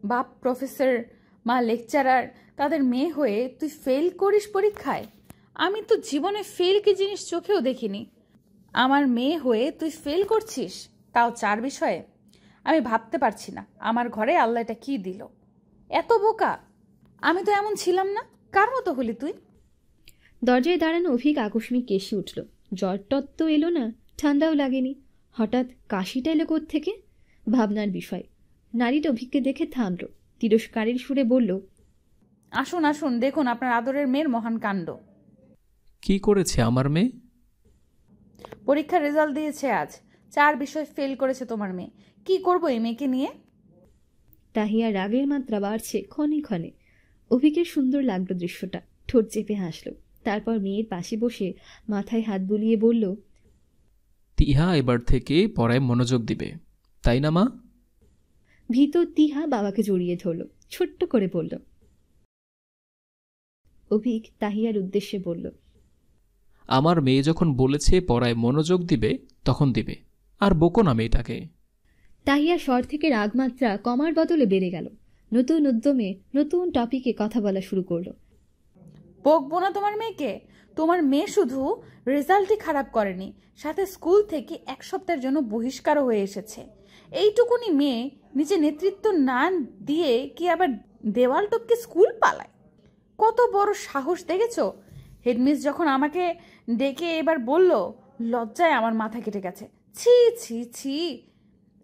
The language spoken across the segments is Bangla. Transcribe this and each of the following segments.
বাপ প্রফেসর, মা লেকচারার, তাদের মেয়ে হয়ে তুই ফেল করিস পরীক্ষায়? আমি তো জীবনে ফেল কি জিনিস চোখেও দেখিনি। আমার মেয়ে হয়ে তুই ফেল করছিস, তাও 4 বিষয়ে। আমি ভাবতে পারছি না আমার ঘরে আল্লাহ এটা কি দিল। এত বোকা! আমি তো এমন ছিলাম না। কার মতো হলি তুই? দরজায় দাঁড়ানো অভিক আকস্মিক কেশে উঠল। জ্বর টর তো এলো না, ঠান্ডাও লাগেনি, হঠাৎ কাশিটা এলো কোত্থেকে? ভাবনার বিষয়। নারীটা অভিককে দেখে থামল, তিরস্কারের সুরে বলল, আসুন আসুন, দেখুন আপনার আদরের মেয়ের মহান কাণ্ড। কি করেছে আমার মেয়ে? পরীক্ষার রেজাল্ট দিয়েছে আজ। 4 বিষয় ফেল করেছে তোমার মেয়ে। কি করবো এই মেয়েকে নিয়ে? তাহিয়া রাগের মাত্রা বাড়ছে ক্ষণে ক্ষণে। অভিকের সুন্দর লাগলো দৃশ্যটা, ঠোঁট চেপে হাসল। তারপর মেয়ের পাশে বসে মাথায় হাত বুলিয়ে বলল, তিহা এবার থেকে পড়ায় মনোযোগ দিবে, তাই না মা? ভিতর তিহা বাবাকে জড়িয়ে ধরল, ছোট্ট করে বলল। অভিক তাহিয়ার উদ্দেশ্যে বলল, আমার মেয়ে যখন বলেছে পড়ায় মনোযোগ দিবে তখন দিবে, আর বকো না মেয়েটাকে। তাহিয়া স্বর থেকে রাগমাত্রা কমার বদলে বেড়ে গেল। নতুন উদ্যমে নতুন টপিকে কথা বলা শুরু করলো। বকবো না তোমার মেয়েকে? তোমার মেয়ে শুধু রেজাল্টই খারাপ করেনি, সাথে স্কুল থেকে 1 সপ্তাহের জন্য বহিষ্কারও হয়ে এসেছে। এইটুকুনি মেয়ে নিচে নেতৃত্ব না দিয়ে কি আবার দেওয়াল টপকে স্কুল পালায়? কত বড় সাহস দেখেছো? হেডমিস যখন আমাকে ডেকে এবার বলল, লজ্জায় আমার মাথা কেটে গেছে। ছি ছি ছি!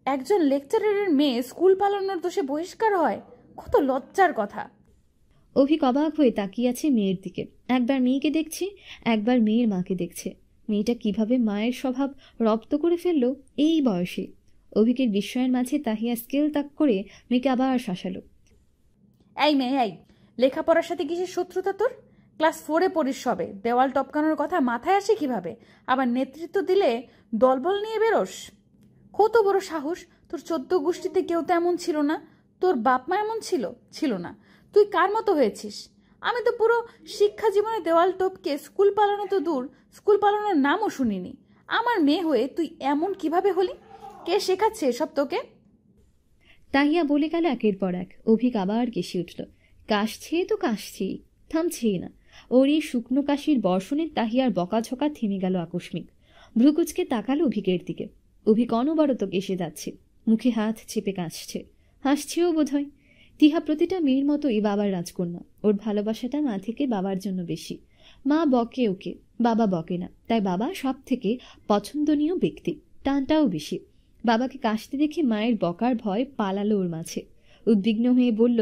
একজন লেকচারারের মেয়ে স্কুল পালানোর দোষে বহিষ্কার হয়? কত লজ্জার কথা! অভিক অবাক হয়ে তাকিয়ে আছে মেয়ের দিকে। একবার মেয়েকে দেখছে, একবার মেয়ের মাকে দেখছে। মেয়েটা কিভাবে মায়ের স্বভাব রপ্ত করে ফেললো এই বয়সে! অভিকের বিস্ময়ের মাঝে তাহিয়া স্কেল তাক করে মেয়েকে আবার শাসালো। এই মেয়ে, এই লেখাপড়ার সাথে কিসের শত্রুতা তোর? ক্লাস 4-এ পড়িস সবে, দেওয়াল টপকানোর কথা মাথায় আসে কিভাবে? আবার নেতৃত্ব দিলে দলবল নিয়ে বেরোস? কত বড় সাহস! তোর 14 গোষ্ঠীতে কেউ তো এমন ছিল না। তোর বাপ মা এমন ছিল না। তুই কার মতো হয়েছিস? আমি তো পুরো শিক্ষা জীবনে দেওয়াল টপকে স্কুল পালানো তো দূর, স্কুল পালানোর নামও শুনিনি। আমার মেয়ে হয়ে তুই এমন কিভাবে হলি? কে শেখাচ্ছে এসব তোকে? তাহিয়া বলে গেল একের পর এক। অভিক আবার কেশে উঠল। কাশছে তো কাশছেই, থামছেই না। ওর এই শুকনো কাশির বর্ষণে তাহিয়ার বকাঝকা থেমে গেল আকস্মিক। ভ্রুকুচকে তাকালো অভিকের দিকে। অভিক অনবরত কেশে যাচ্ছে, মুখে হাত চেপে কাশছে, হাসছেও বোধহয়। তিহা প্রতিটা মেয়ের মতোই বাবার রাজকন্যা। ওর ভালোবাসাটা মা থেকে বাবার জন্য বেশি। মা বকে ওকে, বাবা বকে না, তাই বাবা সব থেকে পছন্দনীয় ব্যক্তি, টানটাও বেশি। বাবাকে কাশতে দেখে মায়ের বকার ভয় পালালো ওর মাঝে। উদ্বিগ্ন হয়ে বলল,